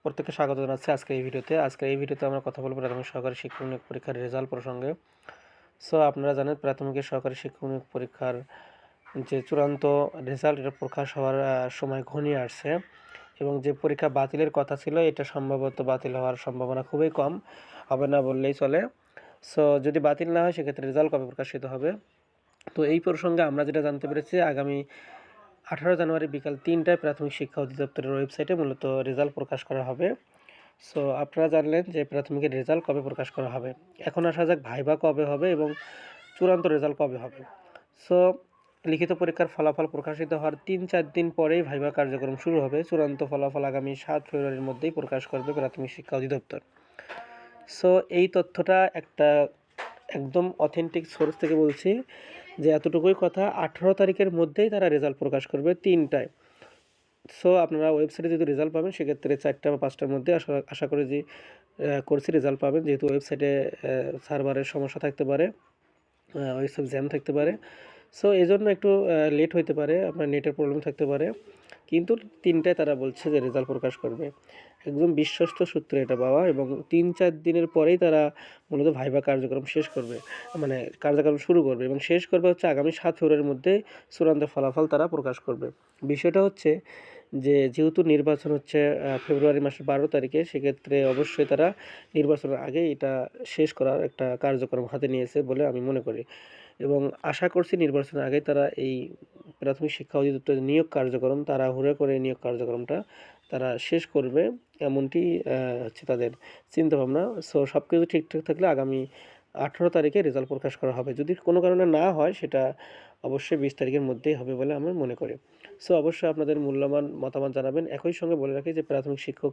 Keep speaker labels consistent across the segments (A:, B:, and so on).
A: প্রত্যেককে স্বাগত জানাচ্ছি আজকের এই ভিডিওতে আমরা কথা বলবো প্রাথমিক সহকারী শিক্ষক নিয়োগ পরীক্ষার রেজাল্ট প্রসঙ্গে। সো আপনারা জানেন প্রাথমিকের সহকারী শিক্ষক নিয়োগ পরীক্ষার যে চূড়ান্ত রেজাল্ট এটা প্রকাশ হওয়ার সময় ঘনিয়ে আসছে এবং যে পরীক্ষা বাতিলের কথা ছিল এটা সম্ভবত বাতিল হওয়ার সম্ভাবনা খুবই কম, হবে না বললেই চলে। সো যদি বাতিল না হয় সেক্ষেত্রে রেজাল্ট কবে প্রকাশিত হবে, তো এই প্রসঙ্গে আমরা যেটা জানতে পেরেছি আগামী 18 জানুয়ারি বিকাল 3টায় প্রাথমিক শিক্ষা অধিদপ্তরের ওয়েবসাইটে মূলত রেজাল্ট প্রকাশ করা হবে। সো আপনারা জানলেন যে প্রাথমিকের রেজাল্ট কবে প্রকাশ করা হবে। এখন আসা যাক ভাইভা কবে হবে এবং চূড়ান্ত রেজাল্ট কবে হবে। সো লিখিত পরীক্ষার ফলাফল প্রকাশিত হওয়ার 3-4 দিন পরেই ভাইভা কার্যক্রম শুরু হবে। চূড়ান্ত ফলাফল আগামী 7 ফেব্রুয়ারির মধ্যেই প্রকাশ করবে প্রাথমিক শিক্ষা অধিদপ্তর। সো এই তথ্যটা একটা একদম অথেন্টিক সোর্স থেকে বলছি যে এতটুকুই কথা, 18 তারিখের মধ্যেই তারা রেজাল্ট প্রকাশ করবে 3টায়। সো আপনারা ওয়েবসাইটে যদি রেজাল্ট পাবেন সেক্ষেত্রে 4টা বা 5টার মধ্যে আশা করি যে করছি রেজাল্ট পাবেন, যেহেতু ওয়েবসাইটে সার্ভারের সমস্যা থাকতে পারে, ওয়েবসাইট জ্যাম থাকতে পারে। সো এই জন্য একটু লেট হইতে পারে, আপনার নেটের প্রবলেম থাকতে পারে, কিন্তু 3টায় তারা বলছে যে রেজাল্ট প্রকাশ করবে। একদম বিশ্বস্ত সূত্রে এটা পাওয়া এবং 3-4 দিনের পরেই তারা মূলত ভাইভা কার্যক্রম শেষ করবে, মানে কার্যক্রম শুরু করবে এবং শেষ করবে হচ্ছে আগামী 7 ফেব্রুয়ারির মধ্যে চূড়ান্ত ফলাফল তারা প্রকাশ করবে। বিষয়টা হচ্ছে যে যেহেতু নির্বাচন হচ্ছে ফেব্রুয়ারি মাসের 12 তারিখে, সেক্ষেত্রে অবশ্যই তারা নির্বাচনের আগে এটা শেষ করার একটা কার্যক্রম হাতে নিয়েছে বলে আমি মনে করি এবং আশা করছি নির্বাচনের আগে তারা এই প্রাথমিক শিক্ষা অধিদপ্তরের নিয়োগ কার্যক্রম তাড়াহুড়ো করে নিয়োগ কার্যক্রমটা তারা শেষ করবে, এমনটি হচ্ছে তাদের চিন্তাভাবনা। সো সব কিছু ঠিকঠাক থাকলে আগামী 18 তারিখে রেজাল্ট প্রকাশ করা হবে। যদি কোনো কারণে না হয় সেটা অবশ্যই 20 তারিখের মধ্যেই হবে বলে আমি মনে করি। সো অবশ্যই আপনাদের মূল্যবান মতামত জানাবেন। একই সঙ্গে বলে রাখি যে প্রাথমিক শিক্ষক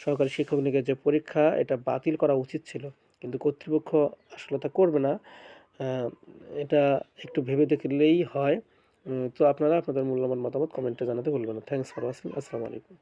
A: সহকারী শিক্ষক নিয়োগের যে পরীক্ষা এটা বাতিল করা উচিত ছিল, কিন্তু কর্তৃপক্ষ আসলে তা করবে না। এটা একটু ভেবে দেখলেই হয়। তো আপনারা আপনাদের মূল্যবান মতামত কমেন্টে জানাতে ভুলবেন না। Thanks for watching. আসসালামু আলাইকুম।